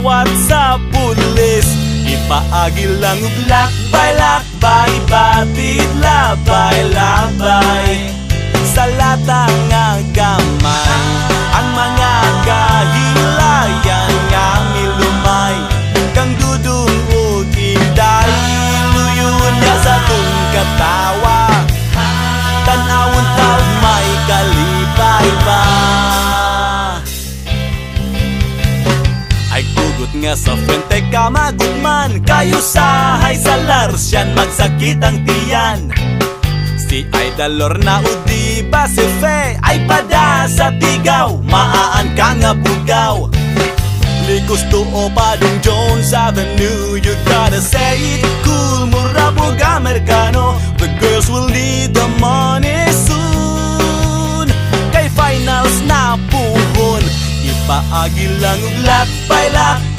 What sa pulis ipaagi lang ug lakbay-lakbay, batid labay-labay sa latang nga gamay. Ang mga kahilayan nga milumay kang dudong ug inday, luyon niya sa tung katawa, tan-awon taog may kalipay ba. Ay gugot nga sa frente ka magugman, kayo sahay sa larsyan magsakit ang tiyan. Si Idol Lorna o di ba si Fe ay pada sa tigaw, maaan ka nga bugaw. Likos to o Padong Jones Avenue, you gotta say it cool, mura po Amerikano. The girls will need the money soon, kay finals na puhon. Ipaagi lang ug lakbay-lakbay,